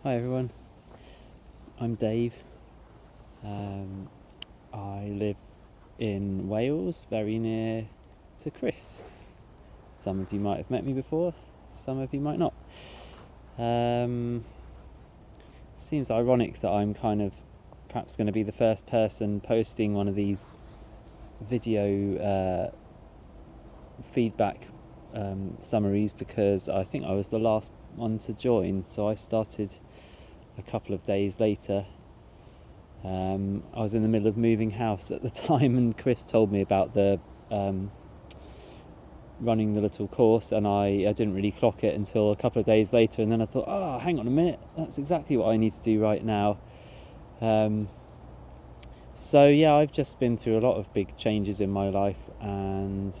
Hi everyone, I'm Dave. I live in Wales, very near to Chris. Some of you might have met me before, some of you might not. Seems ironic that I'm kind of perhaps going to be the first person posting one of these video feedback summaries, because I think I was the last one to join, so I started a couple of days later. I was in the middle of moving house at the time, and Chris told me about the running the little course, and I didn't really clock it until a couple of days later, and then I thought, oh, hang on a minute, that's exactly what I need to do right now. So yeah, I've just been through a lot of big changes in my life, and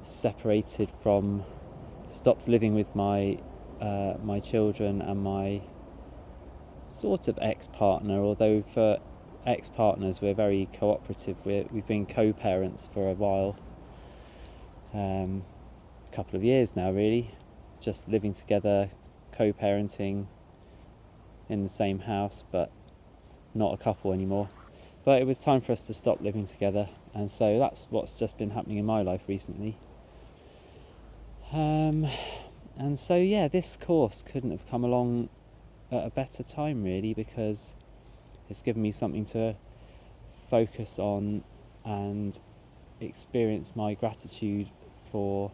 separated from, stopped living with my children and my sort of ex-partner, although for ex-partners we're very cooperative. We've been co-parents for a while, a couple of years now really, just living together, co-parenting in the same house, but not a couple anymore. But it was time for us to stop living together, and so that's what's just been happening in my life recently. And so yeah, this course couldn't have come along at a better time really, because it's given me something to focus on and experience my gratitude for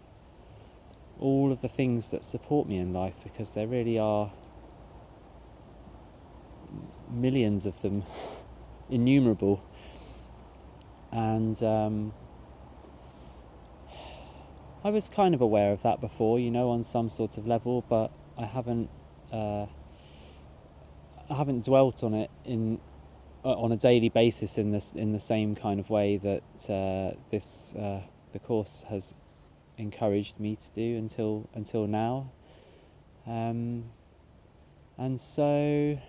all of the things that support me in life, because there really are millions of them, innumerable. And I was kind of aware of that before, on some sort of level, but I haven't dwelt on it on a daily basis in the same kind of way that the course has encouraged me to do until now. And so I'm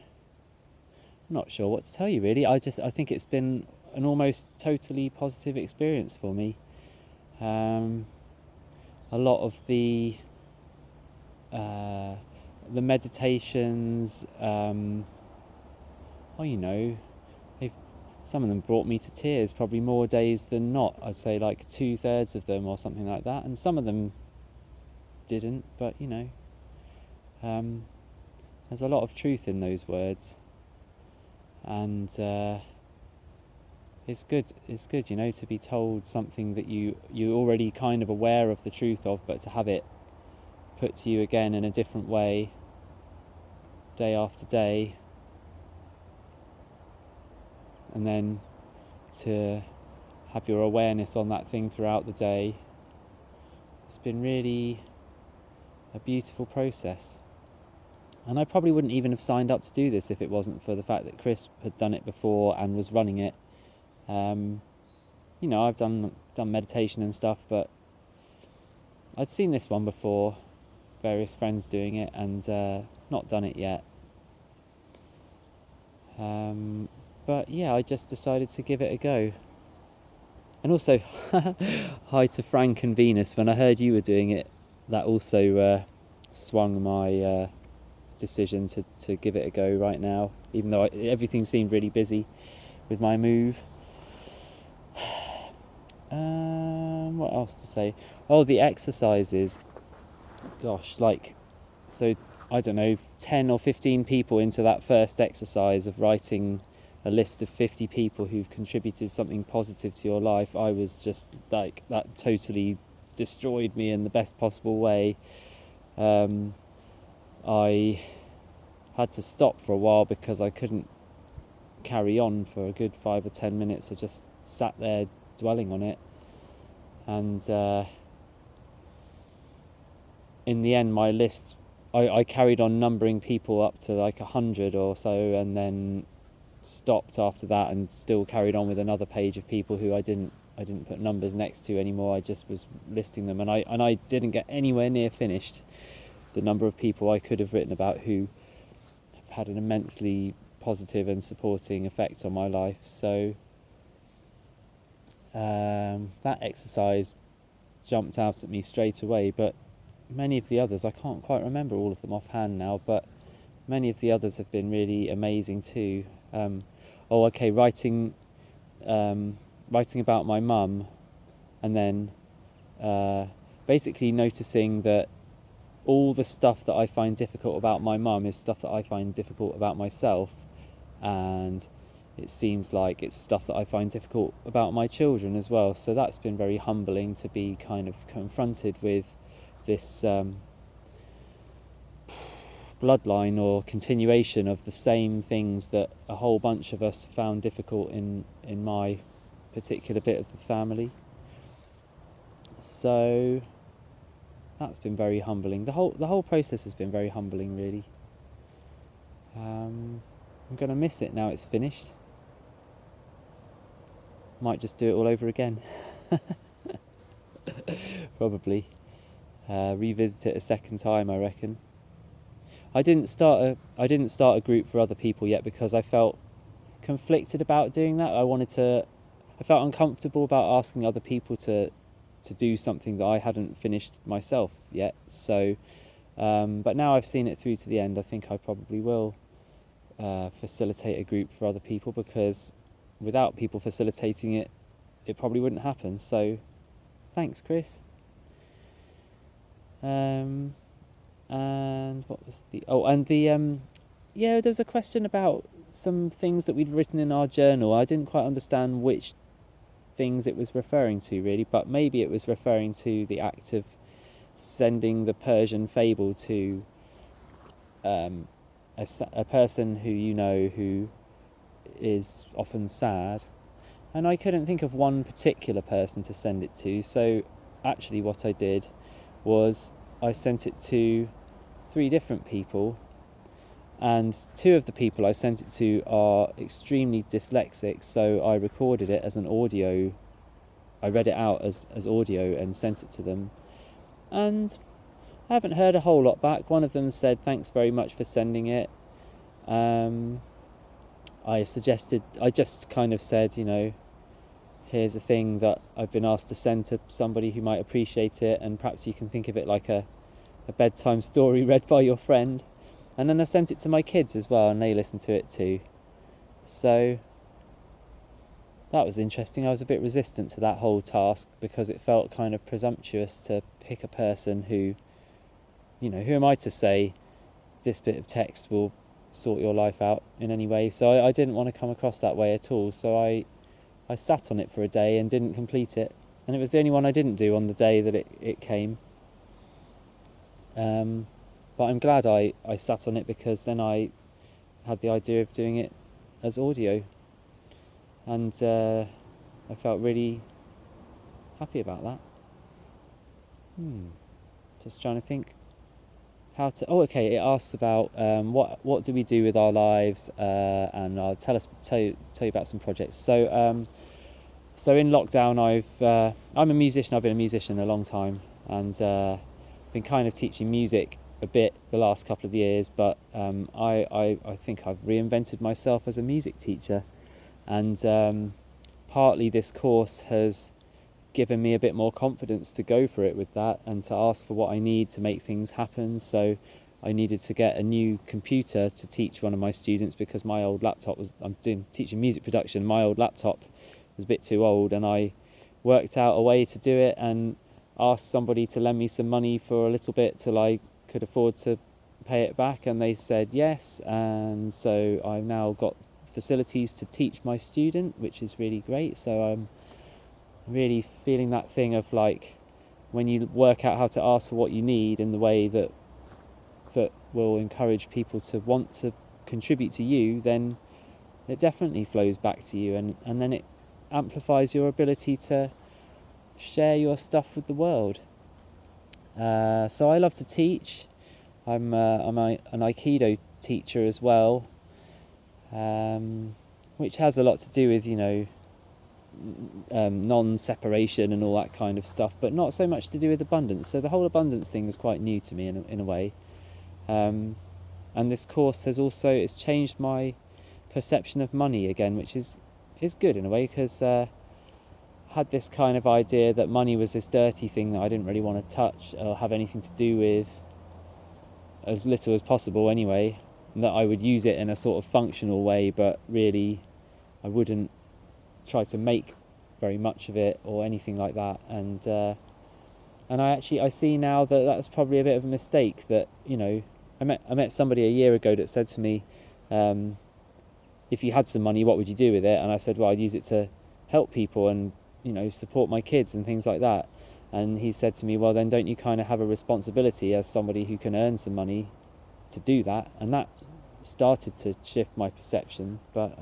not sure what to tell you really. I think it's been an almost totally positive experience for me. A lot of the meditations, some of them brought me to tears, probably more days than not. I'd say like 2/3 of them or something like that, and some of them didn't, but there's a lot of truth in those words, and it's good, to be told something that you're already kind of aware of the truth of, but to have it put to you again in a different way, day after day, and then to have your awareness on that thing throughout the day. It's been really a beautiful process. And I probably wouldn't even have signed up to do this if it wasn't for the fact that Chris had done it before and was running it. I've done meditation and stuff, but I'd seen this one before, various friends doing it, and not done it yet. But yeah, I just decided to give it a go. And also, hi to Frank and Venus. When I heard you were doing it, that also swung my decision to give it a go right now, even though everything seemed really busy with my move. What else to say? Oh, the exercises. Gosh, so I don't know, 10 or 15 people into that first exercise of writing a list of 50 people who've contributed something positive to your life. I was just like, that totally destroyed me in the best possible way. I had to stop for a while because I couldn't carry on for a good 5 or 10 minutes. I just sat there dwelling on it, and in the end my list, I carried on numbering people up to like 100 or so, and then stopped after that and still carried on with another page of people who I didn't put numbers next to anymore. I just was listing them, and I didn't get anywhere near finished the number of people I could have written about who have had an immensely positive and supporting effect on my life. So that exercise jumped out at me straight away, but many of the others I can't quite remember all of them offhand now, but many of the others have been really amazing too. Writing about my mum, and then basically noticing that all the stuff that I find difficult about my mum is stuff that I find difficult about myself, and it seems like it's stuff that I find difficult about my children as well. So that's been very humbling to be kind of confronted with this bloodline or continuation of the same things that a whole bunch of us found difficult in my particular bit of the family. So that's been very humbling. The whole process has been very humbling, really. I'm gonna miss it now it's finished. Might just do it all over again. Probably revisit it a second time, I reckon. I didn't start a group for other people yet because I felt conflicted about doing that. I felt uncomfortable about asking other people to do something that I hadn't finished myself yet. So but now I've seen it through to the end, I think I probably will facilitate a group for other people, because without people facilitating it, it probably wouldn't happen. So thanks, Chris. And what was there was a question about some things that we'd written in our journal. I didn't quite understand which things it was referring to, really, but maybe it was referring to the act of sending the Persian fable to a person who you know who is often sad, and I couldn't think of one particular person to send it to. So actually what I did was I sent it to 3 different people, and 2 of the people I sent it to are extremely dyslexic, so I recorded it as an audio. I read it out as audio and sent it to them, and I haven't heard a whole lot back. One of them said thanks very much for sending it. I just kind of said, here's a thing that I've been asked to send to somebody who might appreciate it, and perhaps you can think of it like a bedtime story read by your friend. And then I sent it to my kids as well, and they listened to it too. So that was interesting. I was a bit resistant to that whole task because it felt kind of presumptuous to pick a person who, who am I to say this bit of text will sort your life out in any way. So I didn't want to come across that way at all. So I sat on it for a day and didn't complete it. And it was the only one I didn't do on the day that it came. But I'm glad I sat on it, because then I had the idea of doing it as audio, and I felt really happy about that. Just trying to think how to. It asks about what do we do with our lives, and I'll tell you about some projects. So in lockdown, I'm a musician. I've been a musician a long time, and been kind of teaching music a bit the last couple of years, but I think I've reinvented myself as a music teacher, and partly this course has given me a bit more confidence to go for it with that and to ask for what I need to make things happen. So I needed to get a new computer to teach one of my students, because my old laptop I'm teaching music production, my old laptop was a bit too old, and I worked out a way to do it and asked somebody to lend me some money for a little bit till I could afford to pay it back, and they said yes, and so I've now got facilities to teach my student, which is really great. So I'm really feeling that thing of like, when you work out how to ask for what you need in the way that will encourage people to want to contribute to you, then it definitely flows back to you, and then it amplifies your ability to share your stuff with the world. So I love to teach. I'm an Aikido teacher as well, which has a lot to do with non-separation and all that kind of stuff, but not so much to do with abundance. So the whole abundance thing is quite new to me in a way, and this course has it's changed my perception of money again, which is good in a way, because had this kind of idea that money was this dirty thing that I didn't really want to touch or have anything to do with, as little as possible anyway. and that I would use it in a sort of functional way, but really I wouldn't try to make very much of it or anything like that. And I see now that that's probably a bit of a mistake. That, you know, I met somebody a year ago that said to me, if you had some money, what would you do with it? And I said, well, I'd use it to help people and, you know, support my kids and things like that. And he said to me, well, then don't you kind of have a responsibility as somebody who can earn some money to do that? And that started to shift my perception. But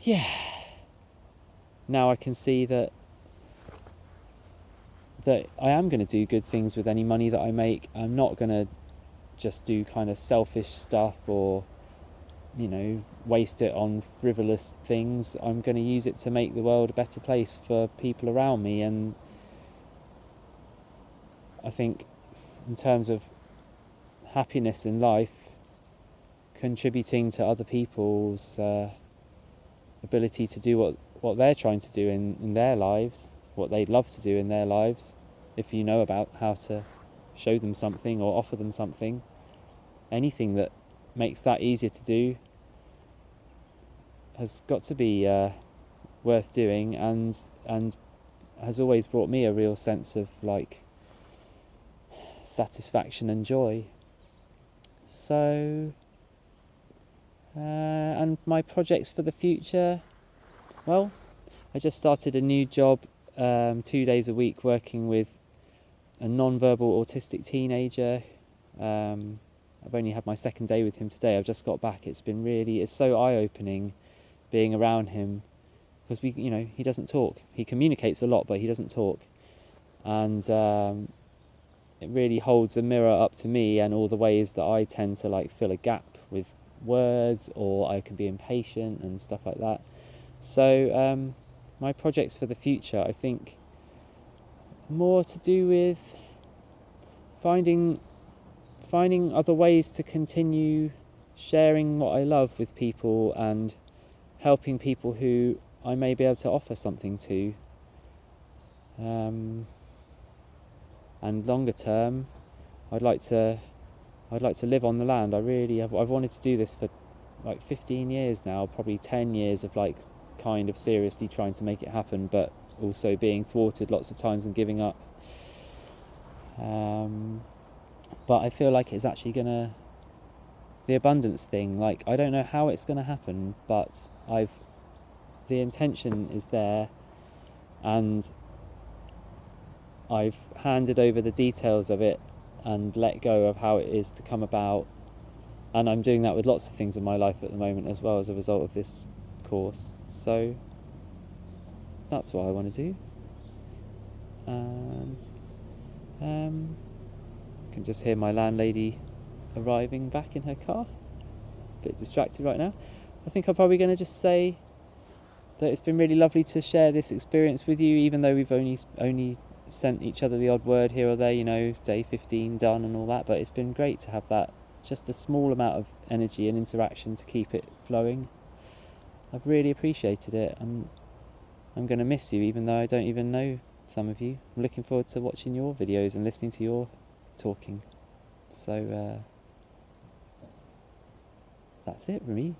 yeah, now I can see that I am going to do good things with any money that I make. I'm not going to just do kind of selfish stuff or, you know, waste it on frivolous things. I'm going to use it to make the world a better place for people around me. And I think in terms of happiness in life, contributing to other people's ability to do what they're trying to do in their lives, what they'd love to do in their lives, if you know about how to show them something or offer them something, anything that makes that easier to do has got to be worth doing, and has always brought me a real sense of like satisfaction and joy. So and my projects for the future, well, I just started a new job, 2 days a week, working with a non-verbal autistic teenager. I've only had my second day with him today. I've just got back. It's so eye-opening being around him, because he doesn't talk. He communicates a lot, but he doesn't talk. And it really holds a mirror up to me and all the ways that I tend to like fill a gap with words, or I can be impatient and stuff like that. So my projects for the future, I think, more to do with finding other ways to continue sharing what I love with people and helping people who I may be able to offer something to. And longer term, I'd like to live on the land. I've wanted to do this for like 15 years now, probably 10 years of like kind of seriously trying to make it happen, but also being thwarted lots of times and giving up. But I feel like it's actually the abundance thing, like I don't know how it's gonna happen, but the intention is there, and I've handed over the details of it and let go of how it is to come about. And I'm doing that with lots of things in my life at the moment as well, as a result of this course. So that's what I want to do. And I can just hear my landlady arriving back in her car. A bit distracted right now. I think I'm probably going to just say that it's been really lovely to share this experience with you, even though we've only sent each other the odd word here or there, day 15 done and all that. But it's been great to have that, just a small amount of energy and interaction to keep it flowing. I've really appreciated it. I'm going to miss you, even though I don't even know some of you. I'm looking forward to watching your videos and listening to your talking. So that's it from me.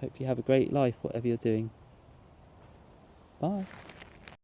Hope you have a great life, whatever you're doing. Bye.